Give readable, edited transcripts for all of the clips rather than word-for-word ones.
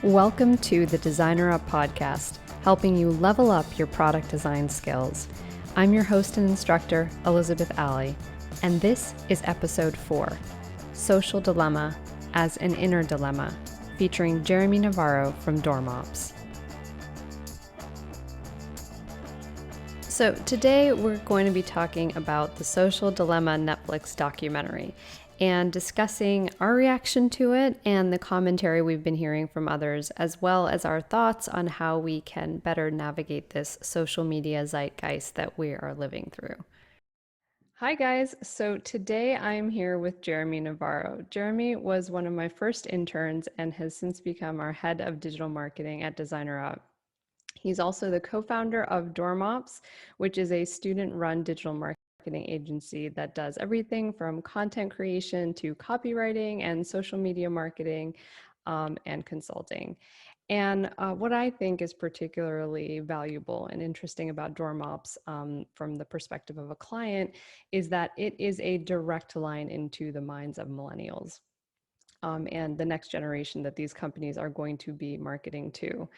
Welcome to the Designer Up podcast, helping you level up your product design skills. I'm your host and instructor, Elizabeth Alley, and this is episode 4, Social Dilemma as an Inner Dilemma, featuring Jeremy Navarro from DormOps. So today we're going to be talking about the Social Dilemma Netflix documentary and discussing our reaction to it and the commentary we've been hearing from others, as well as our thoughts on how we can better navigate this social media zeitgeist that we are living through. Hi guys, so today I'm here with Jeremy Navarro. Jeremy was one of my first interns and has since become our head of digital marketing at Designer Up. He's also the co-founder of DormOps, which is a student-run digital marketing agency that does everything from content creation to copywriting and social media marketing and consulting. And what I think is particularly valuable and interesting about DormOps from the perspective of a client is that it is a direct line into the minds of millennials. And the next generation that these companies are going to be marketing to.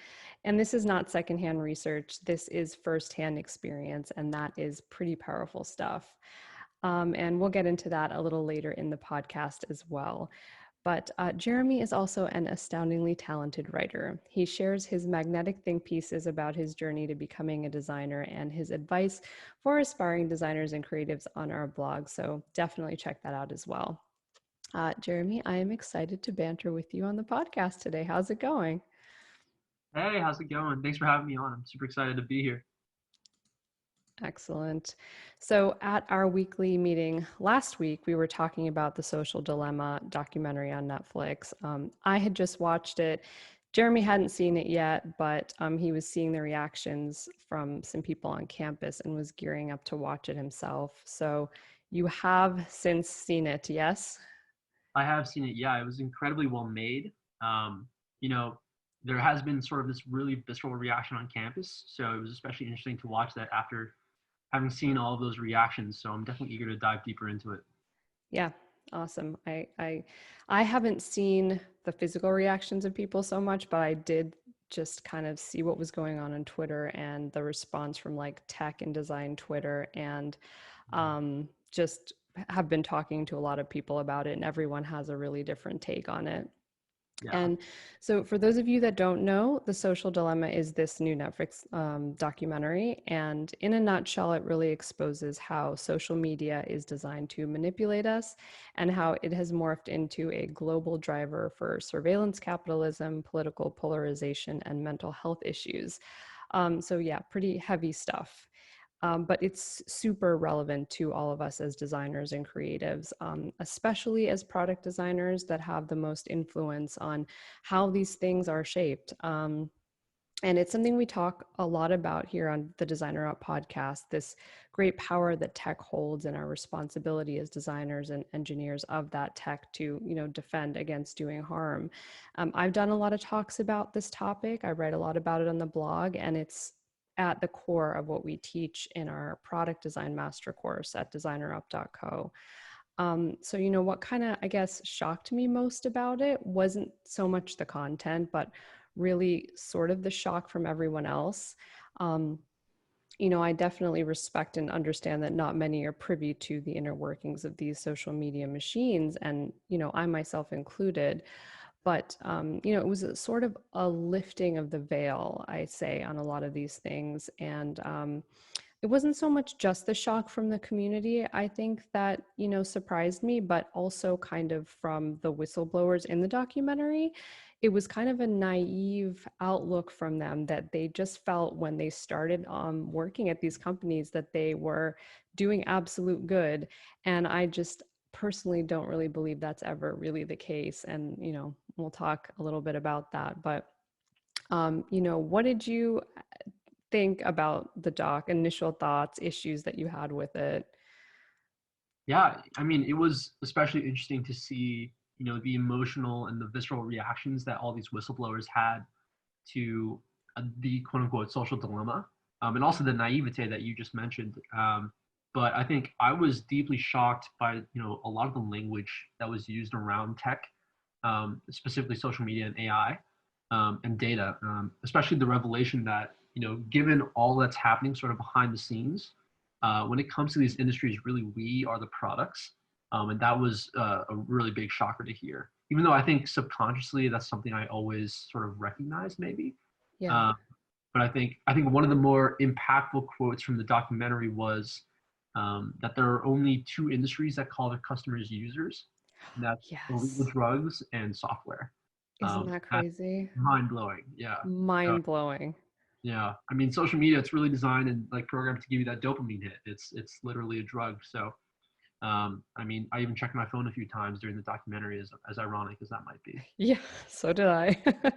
And this is not secondhand research, this is firsthand experience, and that is pretty powerful stuff. And we'll get into that a little later in the podcast as well. But Jeremy is also an astoundingly talented writer. He shares his magnetic think pieces about his journey to becoming a designer and his advice for aspiring designers and creatives on our blog. So definitely check that out as well. Jeremy, I am excited to banter with you on the podcast today. How's it going? Hey, how's it going? Thanks for having me on. I'm super excited to be here. Excellent. So at our weekly meeting last week, we were talking about the Social Dilemma documentary on Netflix. I had just watched it. Jeremy hadn't seen it yet, but he was seeing the reactions from some people on campus and was gearing up to watch it himself. So you have since seen it, yes? I have seen it. Yeah, it was incredibly well made. You know, there has been sort of this really visceral reaction on campus, so it was especially interesting to watch that after having seen all of those reactions. So I'm definitely eager to dive deeper into it. Yeah, awesome. I haven't seen the physical reactions of people so much, but I did just kind of see what was going on Twitter and the response from like tech and design Twitter, and just have been talking to a lot of people about it, and everyone has a really different take on it. Yeah. And so, for those of you that don't know, The Social Dilemma is this new Netflix documentary. And in a nutshell, it really exposes how social media is designed to manipulate us and how it has morphed into a global driver for surveillance capitalism, political polarization, and mental health issues. So, yeah, pretty heavy stuff. But it's super relevant to all of us as designers and creatives, especially as product designers that have the most influence on how these things are shaped. And it's something we talk a lot about here on the Designer Up podcast, this great power that tech holds and our responsibility as designers and engineers of that tech to, defend against doing harm. I've done a lot of talks about this topic. I write a lot about it on the blog, and it's at the core of what we teach in our product design master course at designerup.co. So, what kind of, I guess, shocked me most about it wasn't so much the content, but really sort of the shock from everyone else. I definitely respect and understand that not many are privy to the inner workings of these social media machines, and, I myself included. But, it was a sort of a lifting of the veil, I say, on a lot of these things. And it wasn't so much just the shock from the community, I think, that, surprised me, but also kind of from the whistleblowers in the documentary. It was kind of a naive outlook from them that they just felt when they started working at these companies that they were doing absolute good. And I just personally don't really believe that's ever really the case. And, we'll talk a little bit about that. But, what did you think about the doc, initial thoughts, issues that you had with it? Yeah, I mean, it was especially interesting to see, the emotional and the visceral reactions that all these whistleblowers had to the quote unquote social dilemma, and also the naivete that you just mentioned. But I think I was deeply shocked by a lot of the language that was used around tech, specifically social media and AI. and data, especially the revelation that, given all that's happening sort of behind the scenes, when it comes to these industries, really we are the products. And that was a really big shocker to hear, even though I think subconsciously that's something I always sort of recognized maybe. Yeah. Um, but I think one of the more impactful quotes from the documentary was that there are only two industries that call their customers users, and that's illegal Yes. drugs and software. Isn't that That's crazy? mind blowing. Yeah. So, Mind blowing. yeah. I mean, social media, it's really designed and like programmed to give you that dopamine hit. It's literally a drug. So, I mean, I even checked my phone a few times during the documentary, as ironic as that might be. Yeah, so did I. Yeah.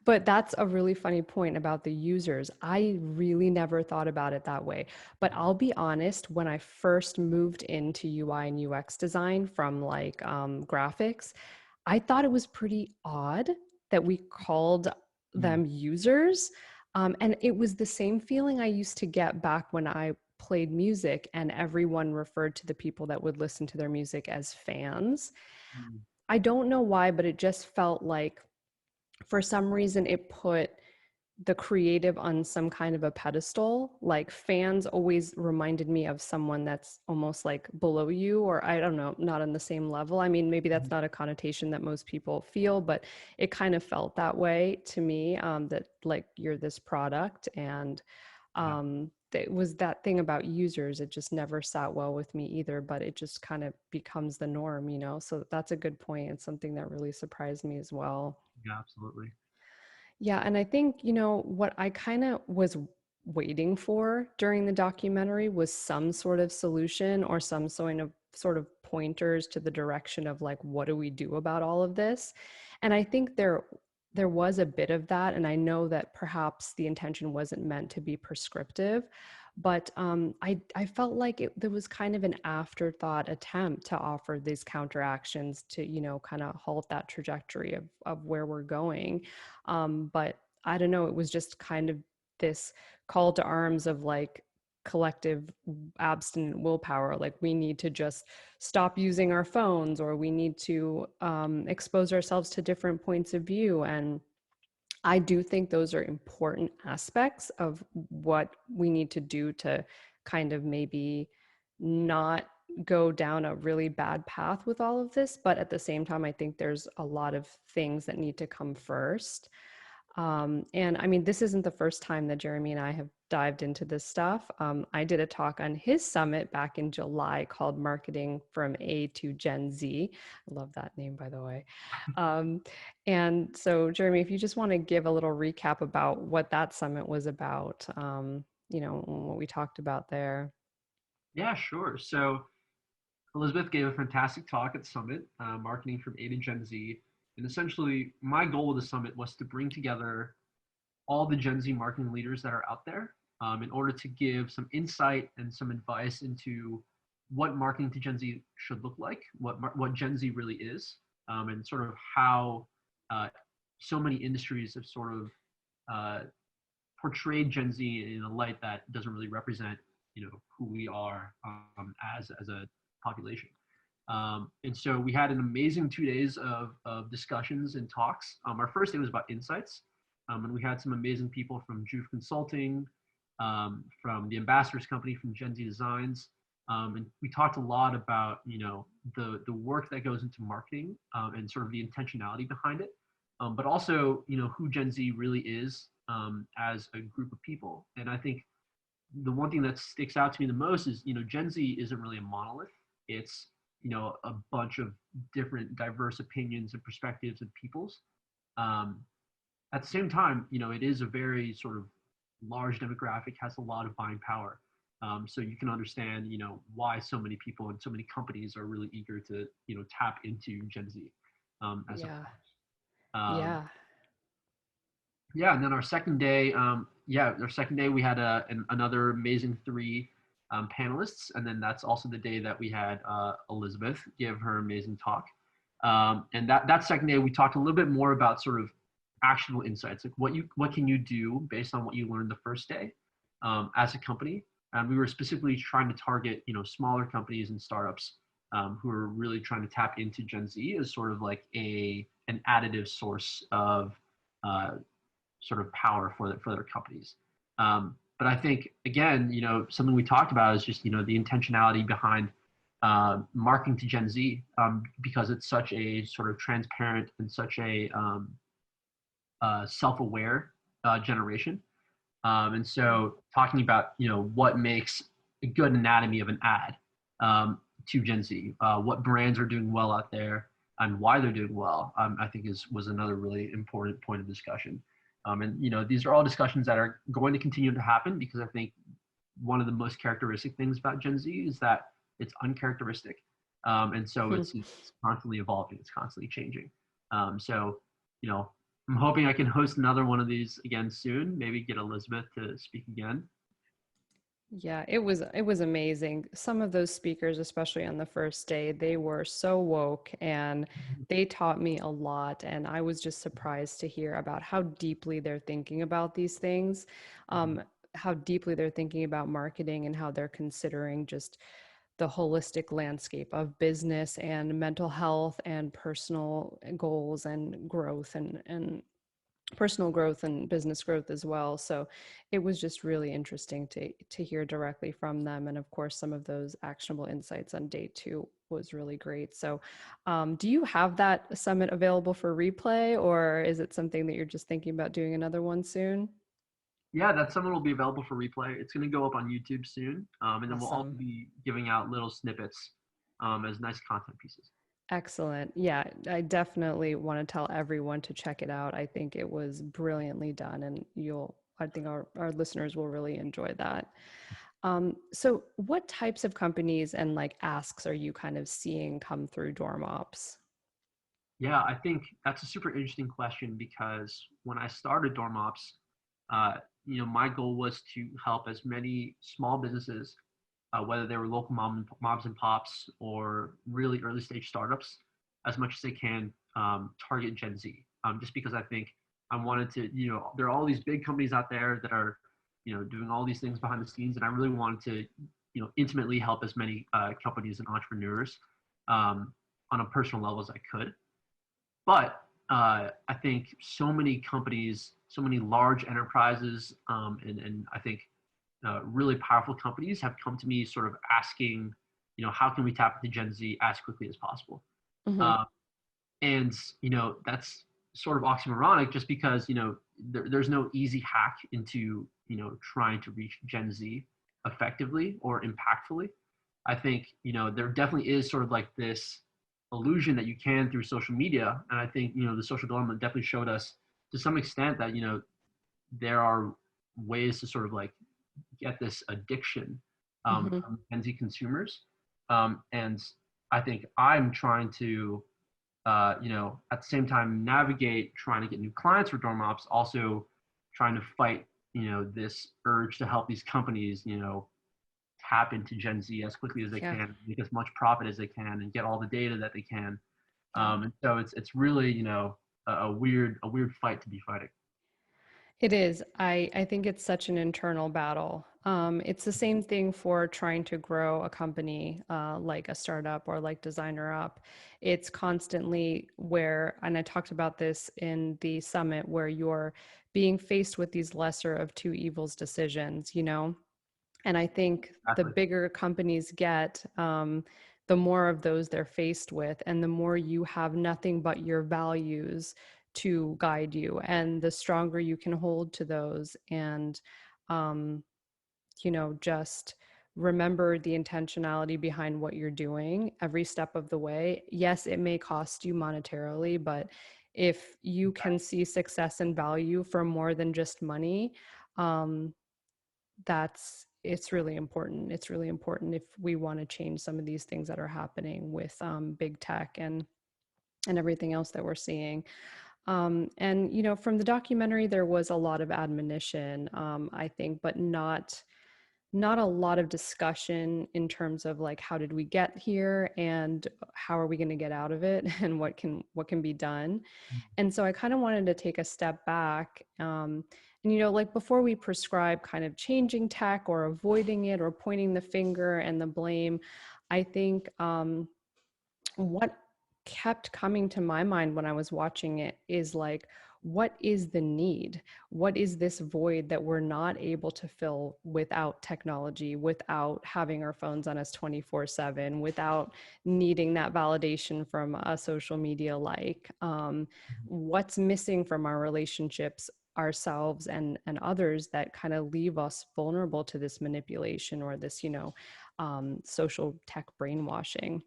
But that's a really funny point about the users. I really never thought about it that way. But I'll be honest, when I first moved into UI and UX design from like graphics, I thought it was pretty odd that we called Mm, them users. And it was the same feeling I used to get back when I played music and everyone referred to the people that would listen to their music as fans. mm, I don't know why, but it just felt like for some reason it put the creative on some kind of a pedestal. Like fans always reminded me of someone that's almost like below you, or I don't know, not on the same level. I mean, maybe that's mm. not a connotation that most people feel, but it kind of felt that way to me, that like you're this product. And Yeah. it was that thing about users. It just never sat well with me either, but it just kind of becomes the norm, you know? So that's a good point. It's something that really surprised me as well. Yeah. Absolutely. Yeah, and I think, what I kind of was waiting for during the documentary was some sort of solution or some sort of pointers to the direction of like what do we do about all of this? And I think there was a bit of that, and I know that perhaps the intention wasn't meant to be prescriptive, but I felt like there was kind of an afterthought attempt to offer these counteractions to, kind of halt that trajectory of where we're going. But I don't know, it was just kind of this call to arms of like collective abstinent willpower. Like we need to just stop using our phones, or we need to expose ourselves to different points of view. And I do think those are important aspects of what we need to do to kind of maybe not go down a really bad path with all of this. But at the same time, I think there's a lot of things that need to come first. And I mean, this isn't the first time that Jeremy and I have dived into this stuff. I did a talk on his summit back in July called Marketing from A to Gen Z. I love that name, by the way. Um, and so, Jeremy, if you just want to give a little recap about what that summit was about, what we talked about there. Yeah. Sure. So Elizabeth gave a fantastic talk at Summit, marketing from A to Gen Z. And essentially, my goal with the summit was to bring together all the Gen Z marketing leaders that are out there, in order to give some insight and some advice into what marketing to Gen Z should look like, what Gen Z really is, and sort of how uh, so many industries have sort of uh, portrayed Gen Z in a light that doesn't really represent, who we are, as a population. And so we had an amazing 2 days of discussions and talks. Our first day was about insights, and we had some amazing people from Juve Consulting, from the Ambassadors Company, from Gen Z Designs, and we talked a lot about the work that goes into marketing, and sort of the intentionality behind it, but also who Gen Z really is, as a group of people. And I think the one thing that sticks out to me the most is Gen Z isn't really a monolith. It's a bunch of different diverse opinions and perspectives and peoples. Um, at the same time, it is a very sort of large demographic, has a lot of buying power. So you can understand why so many people and so many companies are really eager to tap into Gen Z, as a Yeah. um, Yeah. yeah. And then our second day we had another amazing three panelists, and then that's also the day that we had Elizabeth give her amazing talk. And that second day we talked a little bit more about sort of actionable insights, like what can you do based on what you learned the first day, as a company. And we were specifically trying to target smaller companies and startups, who are really trying to tap into Gen Z as sort of like an additive source of sort of power for their companies. But I think again, something we talked about is just the intentionality behind marketing to Gen Z, because it's such a sort of transparent and such a self-aware generation. And so talking about what makes a good anatomy of an ad to Gen Z, what brands are doing well out there, and why they're doing well, I think was another really important point of discussion. And these are all discussions that are going to continue to happen, because I think one of the most characteristic things about Gen Z is that it's uncharacteristic, and so it's constantly evolving, it's constantly changing. So I'm hoping I can host another one of these again soon. Maybe get Elizabeth to speak again. Yeah, it was amazing. Some of those speakers, especially on the first day, they were so woke and they taught me a lot. And I was just surprised to hear about how deeply they're thinking about these things, Mhm. how deeply they're thinking about marketing and how they're considering just the holistic landscape of business and mental health and personal goals and growth and personal growth and business growth as well. So it was just really interesting to hear directly from them. And of course, some of those actionable insights on day two was really great. So do you have that summit available for replay, or is it something that you're just thinking about doing another one soon? Yeah, that summit will be available for replay. It's going to go up on YouTube soon, and then we'll also Awesome. be giving out little snippets as nice content pieces. Excellent. Yeah, I definitely want to tell everyone to check it out. I think it was brilliantly done, and I think our listeners will really enjoy that. So what types of companies and like asks are you kind of seeing come through DormOps? Yeah, I think that's a super interesting question, because when I started DormOps, my goal was to help as many small businesses, whether they were local moms and pops or really early stage startups, as much as they can target Gen Z. Just because I think I wanted to, there are all these big companies out there that are, doing all these things behind the scenes, and I really wanted to, intimately help as many companies and entrepreneurs on a personal level as I could. But I think so many companies, so many large enterprises, and I think really powerful companies have come to me sort of asking, how can we tap into Gen Z as quickly as possible? Hmm. Uh, and that's sort of oxymoronic, just because there's no easy hack into trying to reach Gen Z effectively or impactfully. I think there definitely is sort of like this illusion that you can through social media, and I think the social dilemma definitely showed us to some extent that there are ways to sort of like get this addiction Hmm. from Gen Z consumers, and I think I'm trying to at the same time navigate trying to get new clients for DormOps, also trying to fight this urge to help these companies tap into Gen Z as quickly as they Yeah. can, make as much profit as they can, and get all the data that they can. Yeah. And so it's really a weird fight to be fighting. It is. I think it's such an internal battle. It's the same thing for trying to grow a company like a startup or like Designer Up. It's constantly where, and I talked about this in the summit, where you're being faced with these lesser of two evils decisions, you know? And I think the Exactly. bigger companies get, the more of those they're faced with, and the more you have nothing but your values to guide you, and the stronger you can hold to those. And, um, just remember the intentionality behind what you're doing every step of the way. Yes, it may cost you monetarily, but if you can see success and value for more than just money, um, it's really important. It's really important if we want to change some of these things that are happening with big tech and everything else that we're seeing. And from the documentary, there was a lot of admonition, I think, but not a lot of discussion in terms of like how did we get here and how are we going to get out of it and what can be done. And so I kind of wanted to take a step back. And, like before we prescribe kind of changing tech or avoiding it or pointing the finger and the blame, I think what kept coming to my mind when I was watching it is like, what is the need? What is this void that we're not able to fill without technology, without having our phones on us 24/7, without needing that validation from a social media like? What's missing from our relationships, ourselves and others, that kind of leave us vulnerable to this manipulation or this, social tech brainwashing?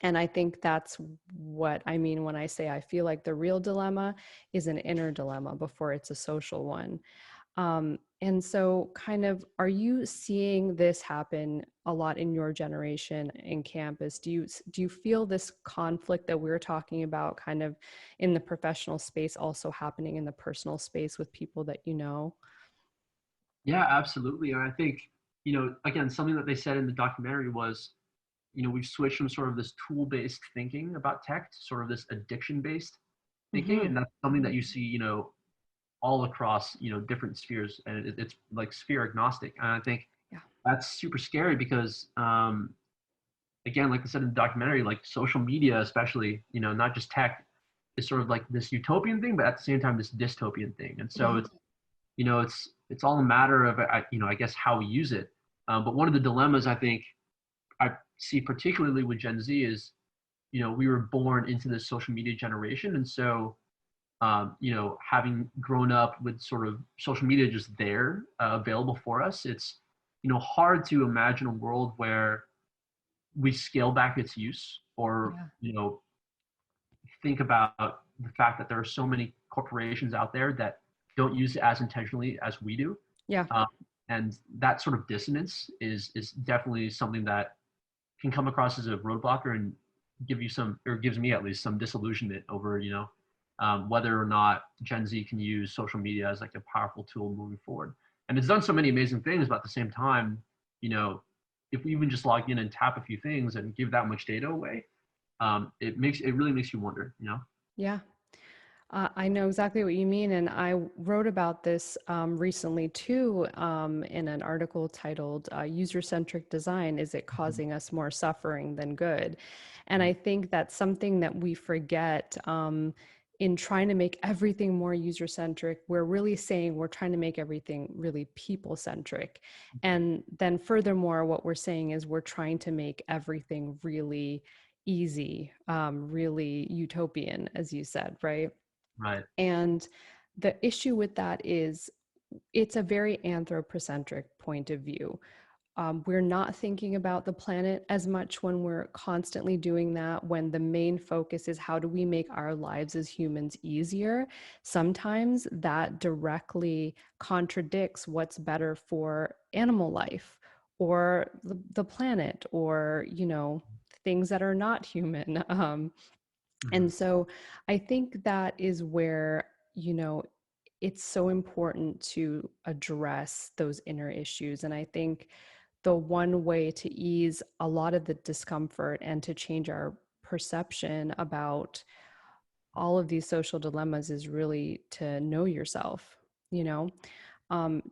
And I think that's what I mean when I say I feel like the real dilemma is an inner dilemma before it's a social one. And so, kind of, are you seeing this happen a lot in your generation in campus? Do you feel this conflict that we're talking about, kind of in the professional space, also happening in the personal space with people that you know? Yeah, absolutely. And I think, again, something that they said in the documentary was, we've switched from sort of this tool-based thinking about tech to sort of this addiction-based thinking. Hmm. And that's something that you see, all across, different spheres. And it's like sphere agnostic. And I think Yeah. that's super scary because, again, like I said in the documentary, like social media, especially, not just tech, is sort of like this utopian thing, but at the same time, this dystopian thing. And so Hmm. it's all a matter of, I guess how we use it. But one of the dilemmas I think I see particularly with Gen Z is, we were born into this social media generation, and so having grown up with sort of social media just there available for us, it's hard to imagine a world where we scale back its use or Yeah. think about the fact that there are so many corporations out there that don't use it as intentionally as we do. Yeah. Um, and that sort of dissonance is definitely something that can come across as a roadblocker and give you some, or gives me at least some disillusionment over, whether or not Gen Z can use social media as like a powerful tool moving forward. And it's done so many amazing things, but at the same time, you know, if we even just log in and tap a few things and give that much data away, it really makes you wonder. Yeah. I know exactly what you mean. And I wrote about this recently too, in an article titled User Centric Design: Is It Mhm. Causing Us More Suffering Than Good? And Right. I think that's something that we forget in trying to make everything more user centric. We're really saying we're trying to make everything really people centric. And then, furthermore, what we're saying is we're trying to make everything really easy, really utopian, as you said, right? Right. And the issue with that is it's a very anthropocentric point of view. We're not thinking about the planet as much when we're constantly doing that, when the main focus is how do we make our lives as humans easier. Sometimes that directly contradicts what's better for animal life or the planet, or, things that are not human. Mhm. And so I think that is where, it's so important to address those inner issues. And I think the one way to ease a lot of the discomfort and to change our perception about all of these social dilemmas is really to know yourself, you know,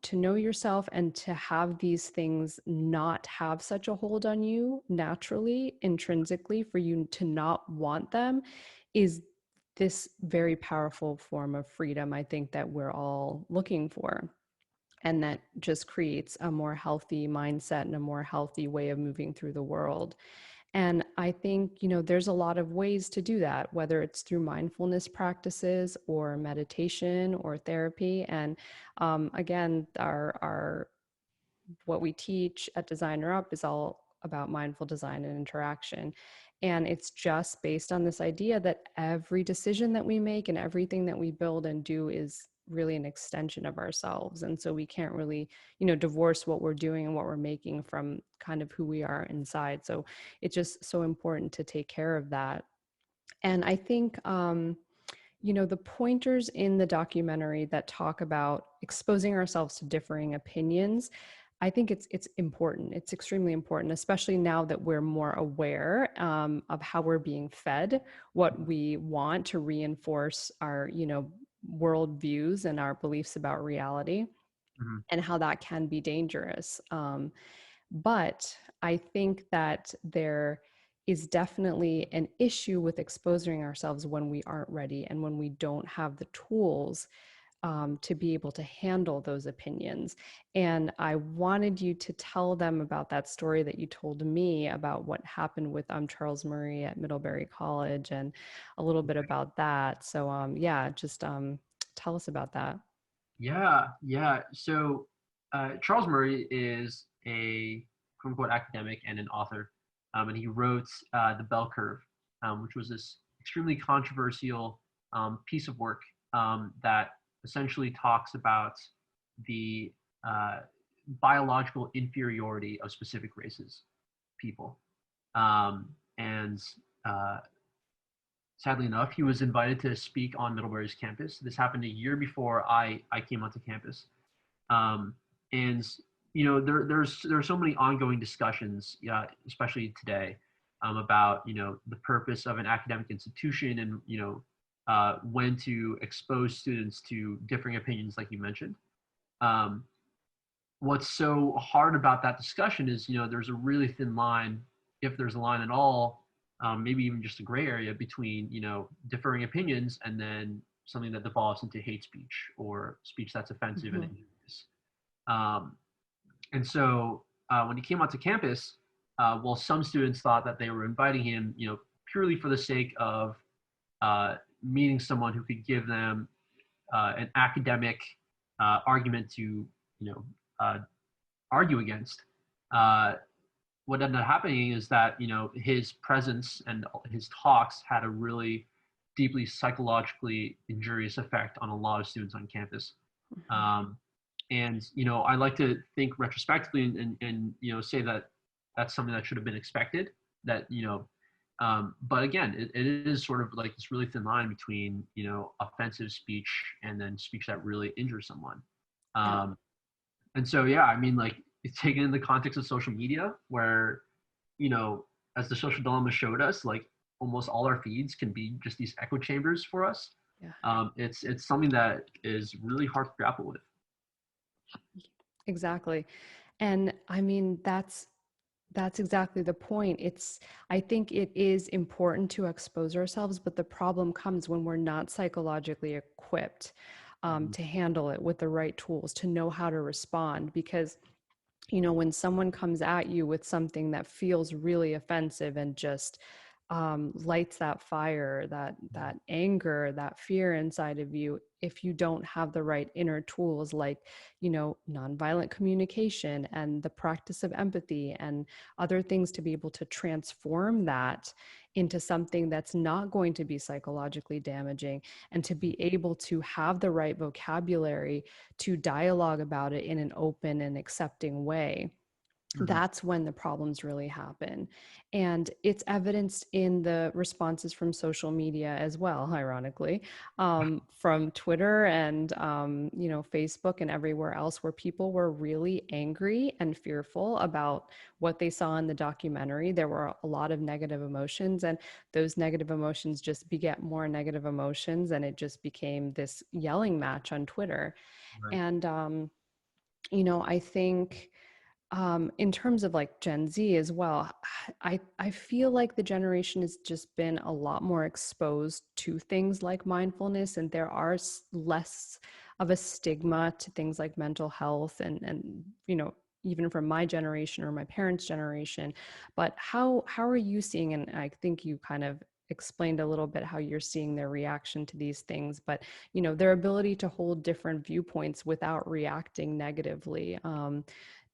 to know yourself and to have these things not have such a hold on you naturally, intrinsically, for you to not want them, is this very powerful form of freedom, I think, that we're all looking for. And that just creates a more healthy mindset and a more healthy way of moving through the world. And I think, there's a lot of ways to do that, whether it's through mindfulness practices or meditation or therapy. And again, our what we teach at Designer Up is all about mindful design and interaction. And it's just based on this idea that every decision that we make and everything that we build and do is really an extension of ourselves. And so we can't really, divorce what we're doing and what we're making from kind of who we are inside. So it's just so important to take care of that. And I think, the pointers in the documentary that talk about exposing ourselves to differing opinions, I think it's important. It's extremely important, especially now that we're more aware of how we're being fed, what we want to reinforce our, world views and our beliefs about reality, Mhm. and how that can be dangerous. But I think that there is definitely an issue with exposing ourselves when we aren't ready and when we don't have the tools to be able to handle those opinions. And I wanted you to tell them about that story that you told me about what happened with Charles Murray at Middlebury College and a little bit about that. So, yeah, just tell us about that. Yeah, yeah. So Charles Murray is a quote unquote academic and an author, and he wrote The Bell Curve, which was this extremely controversial piece of work that essentially talks about the biological inferiority of specific races, people. And uh, sadly enough, he was invited to speak on Middlebury's campus. This happened a year before I came onto campus. Um, and there are so many ongoing discussions, yeah, especially today, about the purpose of an academic institution and when to expose students to differing opinions, like you mentioned. Um, what's so hard about that discussion is there's a really thin line, if there's a line at all, maybe even just a gray area between differing opinions and then something that devolves into hate speech or speech that's offensive and Mhm. injurious. Um, and so when he came onto campus, well, some students thought that they were inviting him, purely for the sake of meeting someone who could give them an academic argument to, uh, argue against. Uh, what ended up happening is that his presence and his talks had a really deeply psychologically injurious effect on a lot of students on campus. Mhm. Um, and I like to think retrospectively and say that that's something that should have been expected. That but again, it is sort of like this really thin line between offensive speech and then speech that really injures someone. Yeah. Um, and so yeah, I mean, like, it's taken in the context of social media, where you know, as the social dilemma showed us, like almost all our feeds can be just these echo chambers for us. Yeah. It's something that is really hard to grapple with. Exactly. And I mean, that's exactly the point. I think it is important to expose ourselves, but the problem comes when we're not psychologically equipped Mhm. to handle it with the right tools, to know how to respond. Because when someone comes at you with something that feels really offensive and just lights that fire, that anger, that fear inside of you, if you don't have the right inner tools, like nonviolent communication and the practice of empathy and other things to be able to transform that into something that's not going to be psychologically damaging, and to be able to have the right vocabulary to dialogue about it in an open and accepting way, Mhm. that's when the problems really happen. And it's evidenced in the responses from social media as well, ironically, from Twitter and Facebook and everywhere else, where people were really angry and fearful about what they saw in the documentary. There were a lot of negative emotions, and those negative emotions just beget more negative emotions, and it just became this yelling match on Twitter. Right. And I think in terms of like Gen Z as well, I feel like the generation has just been a lot more exposed to things like mindfulness, and there are less of a stigma to things like mental health, and even from my generation or my parents' generation. But how are you seeing? And I think you kind of explained a little bit how you're seeing their reaction to these things, but their ability to hold different viewpoints without reacting negatively.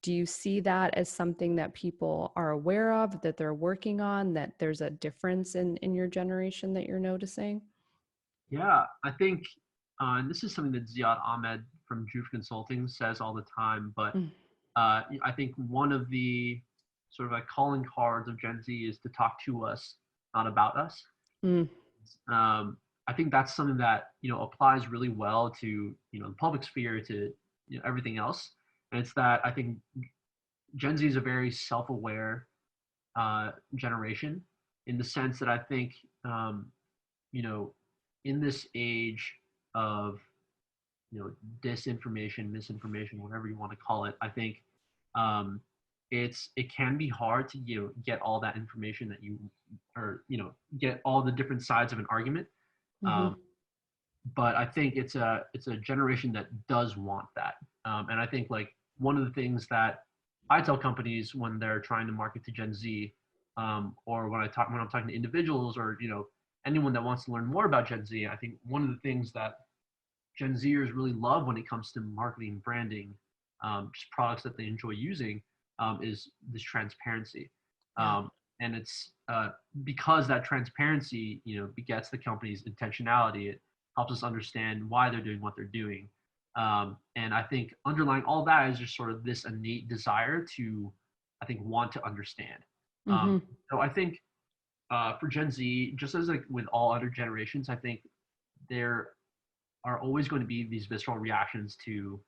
Do you see that as something that people are aware of, that they're working on, that there's a difference in your generation that you're noticing? Yeah, I think, and this is something that Ziad Ahmed from Juve Consulting says all the time, but Mm, I think one of the sort of like calling cards of Gen Z is to talk to us, not about us. mm, Um, I think that's something that applies really well to the public sphere, to everything else. And it's that I think Gen Z is a very self-aware generation, in the sense that I think um, you know in this age of disinformation, misinformation, whatever you want to call it, I think um, it can be hard to get all that information that you or get all the different sides of an argument. Um, Hmm. but I think it's a generation that does want that. And I think like one of the things that I tell companies when they're trying to market to Gen Z, or when I'm talking to individuals or anyone that wants to learn more about Gen Z, I think one of the things that Gen Zers really love when it comes to marketing, branding, just products that they enjoy using, is this transparency. Yeah. And it's because that transparency, begets the company's intentionality. It helps us understand why they're doing what they're doing. And I think underlying all that is just sort of this innate desire to, I think, want to understand. Hmm. So I think for Gen Z, just as like with all other generations, I think there are always going to be these visceral reactions to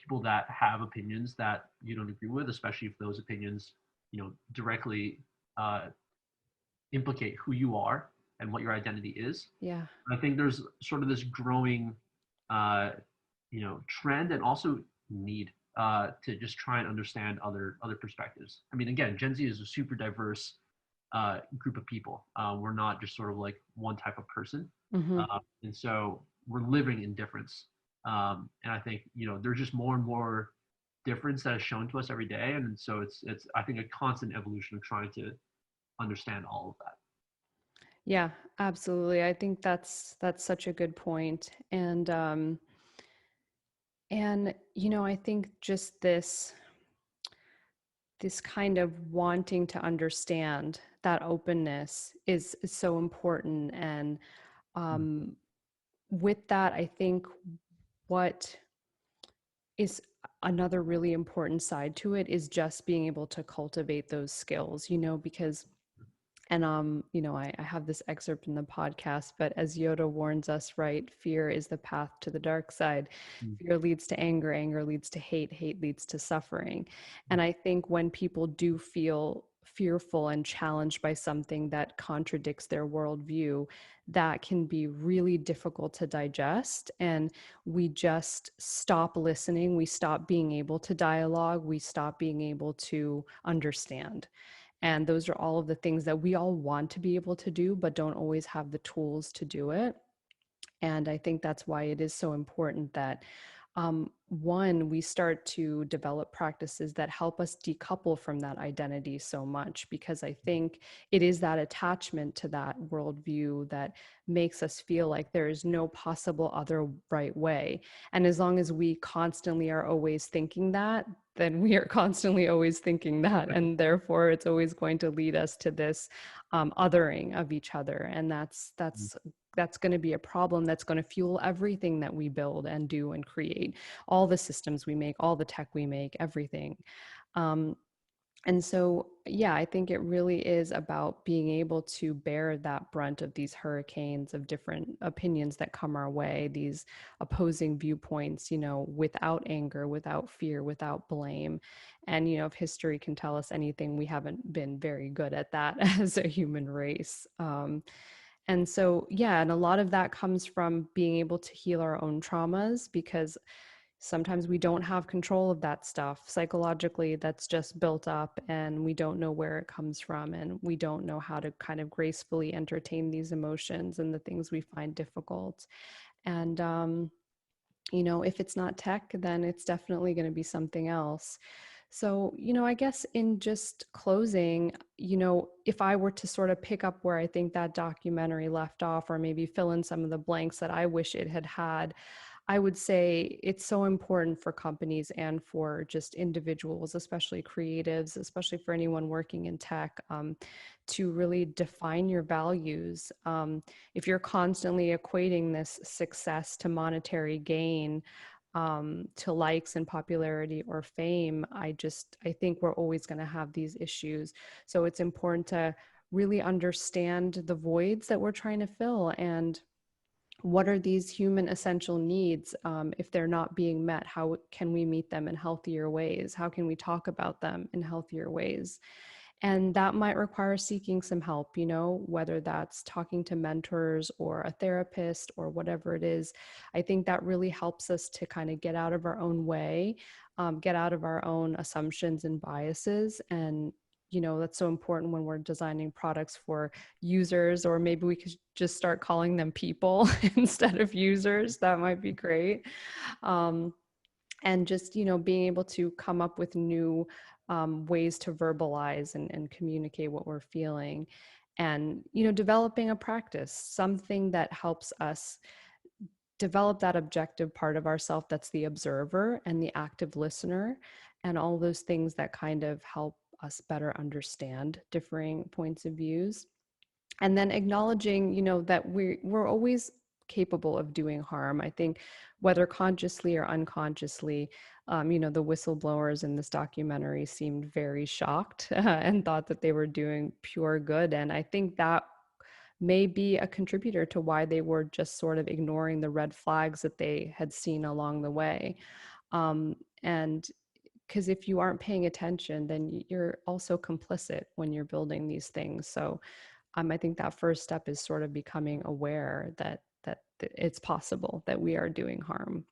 people that have opinions that you don't agree with, especially if those opinions directly uh, implicate who you are and what your identity is. Yeah. I think there's sort of this growing uh, trend and also need to just try and understand other perspectives. I mean, again, Gen Z is a super diverse group of people. We're not just sort of like one type of person, Hmm. and so we're living in difference. And I think there's just more and more difference that is shown to us every day, and so it's I think a constant evolution of trying to understand all of that. Yeah, absolutely. I think that's such a good point. And I think just this kind of wanting to understand, that openness is so important. And Mm, um, with that, I think what is another really important side to it is just being able to cultivate those skills, because I have this excerpt in the podcast, but as Yoda warns us, right, fear is the path to the dark side. mm, Fear leads to anger, anger leads to hate, hate leads to suffering. mm, And I think when people do feel fearful and challenged by something that contradicts their worldview, that can be really difficult to digest. And we just stop listening. We stop being able to dialogue. We stop being able to understand. And those are all of the things that we all want to be able to do, but don't always have the tools to do it. And I think that's why it is so important that, one, we start to develop practices that help us decouple from that identity so much, because I think it is that attachment to that worldview that makes us feel like there is no possible other right way. And as long as we constantly are always thinking that, then we are constantly always thinking that. And therefore, it's always going to lead us to this othering of each other. And mm, that's going to be a problem that's going to fuel everything that we build and do and create, all the systems we make, all the tech we make, everything. um, and so, yeah, I think it really is about being able to bear that brunt of these hurricanes of different opinions that come our way, these opposing viewpoints, without anger, without fear, without blame. And, if history can tell us anything, we haven't been very good at that as a human race. And so, yeah, and a lot of that comes from being able to heal our own traumas, because sometimes we don't have control of that stuff psychologically, that's just built up, and we don't know where it comes from, and we don't know how to kind of gracefully entertain these emotions and the things we find difficult. And if it's not tech, then it's definitely going to be something else. So, I guess in just closing, if I were to sort of pick up where I think that documentary left off, or maybe fill in some of the blanks that I wish it had had, I would say it's so important for companies and for just individuals, especially creatives, especially for anyone working in tech, to really define your values. If you're constantly equating this success to monetary gain, to likes and popularity or fame, I think we're always going to have these issues. So it's important to really understand the voids that we're trying to fill, and what are these human essential needs. If they're not being met, how can we meet them in healthier ways? How can we talk about them in healthier ways? And that might require seeking some help, whether that's talking to mentors or a therapist or whatever it is. I think that really helps us to kind of get out of our own way, get out of our own assumptions and biases. And, that's so important when we're designing products for users, or maybe we could just start calling them people instead of users. That might be great. Um, and just being able to come up with new ways to verbalize and communicate what we're feeling, and developing a practice, something that helps us develop that objective part of ourself, that's the observer and the active listener, and all those things that kind of help us better understand differing points of views. And then acknowledging that we're always capable of doing harm. I think whether consciously or unconsciously, the whistleblowers in this documentary seemed very shocked and thought that they were doing pure good. And I think that may be a contributor to why they were just sort of ignoring the red flags that they had seen along the way. And because if you aren't paying attention, then you're also complicit when you're building these things. So I think that first step is sort of becoming aware that it's possible that we are doing harm.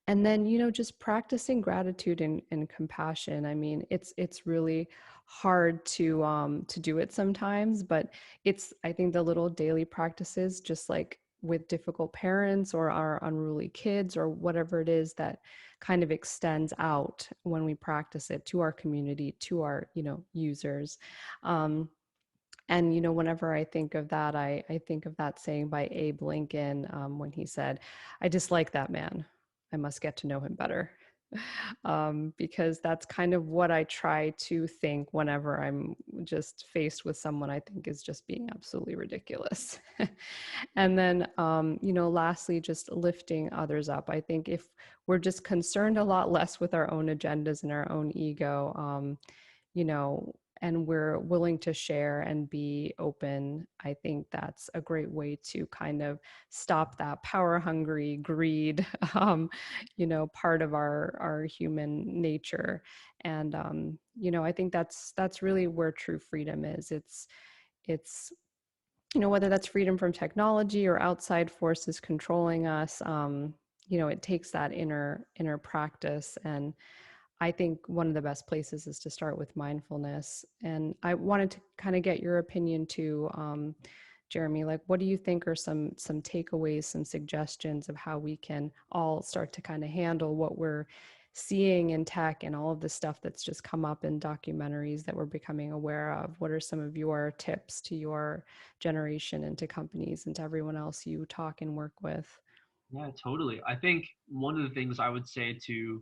And then just practicing gratitude and compassion. I mean, it's really hard to do it sometimes, but it's, I think, the little daily practices, just like with difficult parents or our unruly kids or whatever it is, that kind of extends out when we practice it to our community, to our users. And whenever I think of that, I think of that saying by Abe Lincoln, when he said, "I dislike that man. I must get to know him better." Because that's kind of what I try to think whenever I'm just faced with someone I think is just being absolutely ridiculous. And then, lastly, just lifting others up. I think if we're just concerned a lot less with our own agendas and our own ego, you know, and we're willing to share and be open, I think that's a great way to kind of stop that power hungry greed, part of our human nature. And, I think that's really where true freedom is. It's, whether that's freedom from technology or outside forces controlling us, it takes that inner practice. And I think one of the best places is to start with mindfulness. And I wanted to kind of get your opinion too, Jeremy. Like, what do you think are some takeaways, some suggestions of how we can all start to kind of handle what we're seeing in tech and all of the stuff that's just come up in documentaries that we're becoming aware of? What are some of your tips to your generation and to companies and to everyone else you talk and work with? Yeah, totally. I think one of the things I would say to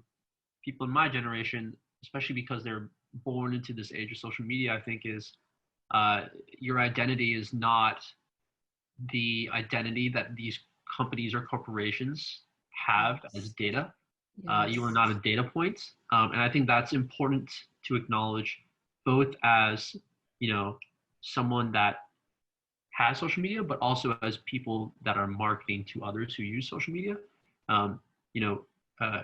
people in my generation, especially because they're born into this age of social media, I think is uh, your identity is not the identity that these companies or corporations have as Yes. data. You are Yes. not a data point, and I think that's important to acknowledge, both as someone that has social media, but also as people that are marketing to others who use social media. Um, you know, uh,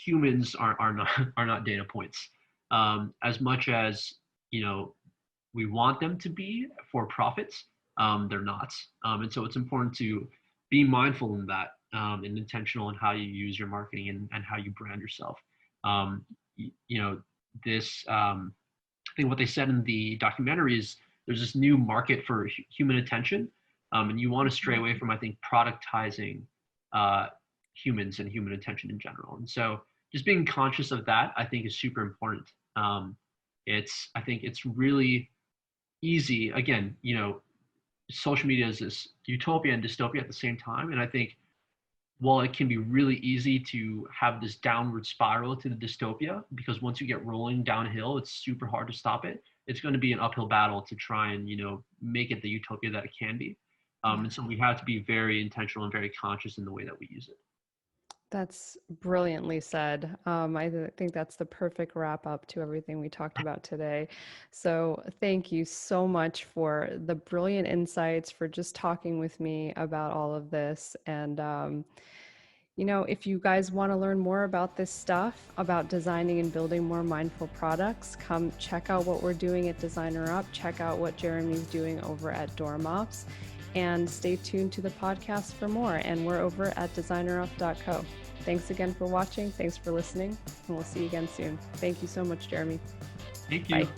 Humans are not are not data points, as much as we want them to be for profits. They're not, and so it's important to be mindful in that, and intentional in how you use your marketing and how you brand yourself. Um, this I think what they said in the documentary is there's this new market for human attention, and you want to stray Mhm. away from, I think, productizing uh, humans and human attention in general. And so just being conscious of that, I think, is super important. I think it's really easy. Again, social media is this utopia and dystopia at the same time, and I think while it can be really easy to have this downward spiral to the dystopia, because once you get rolling downhill, it's super hard to stop it. It's going to be an uphill battle to try and make it the utopia that it can be. And so Yes. we have to be very intentional and very conscious in the way that we use it. That's brilliantly said. Think that's the perfect wrap up to everything we talked about today. So, thank you so much for the brilliant insights, for just talking with me about all of this. And If you guys want to learn more about this stuff, about designing and building more mindful products, come check out what we're doing at Designer Up. Check out what Jeremy's doing over at DormOps, and stay tuned to the podcast for more. And we're over at designerup.co. Thanks again for watching. Thanks for listening, and we'll see you again soon. Thank you so much, Jeremy. Thank you. Bye.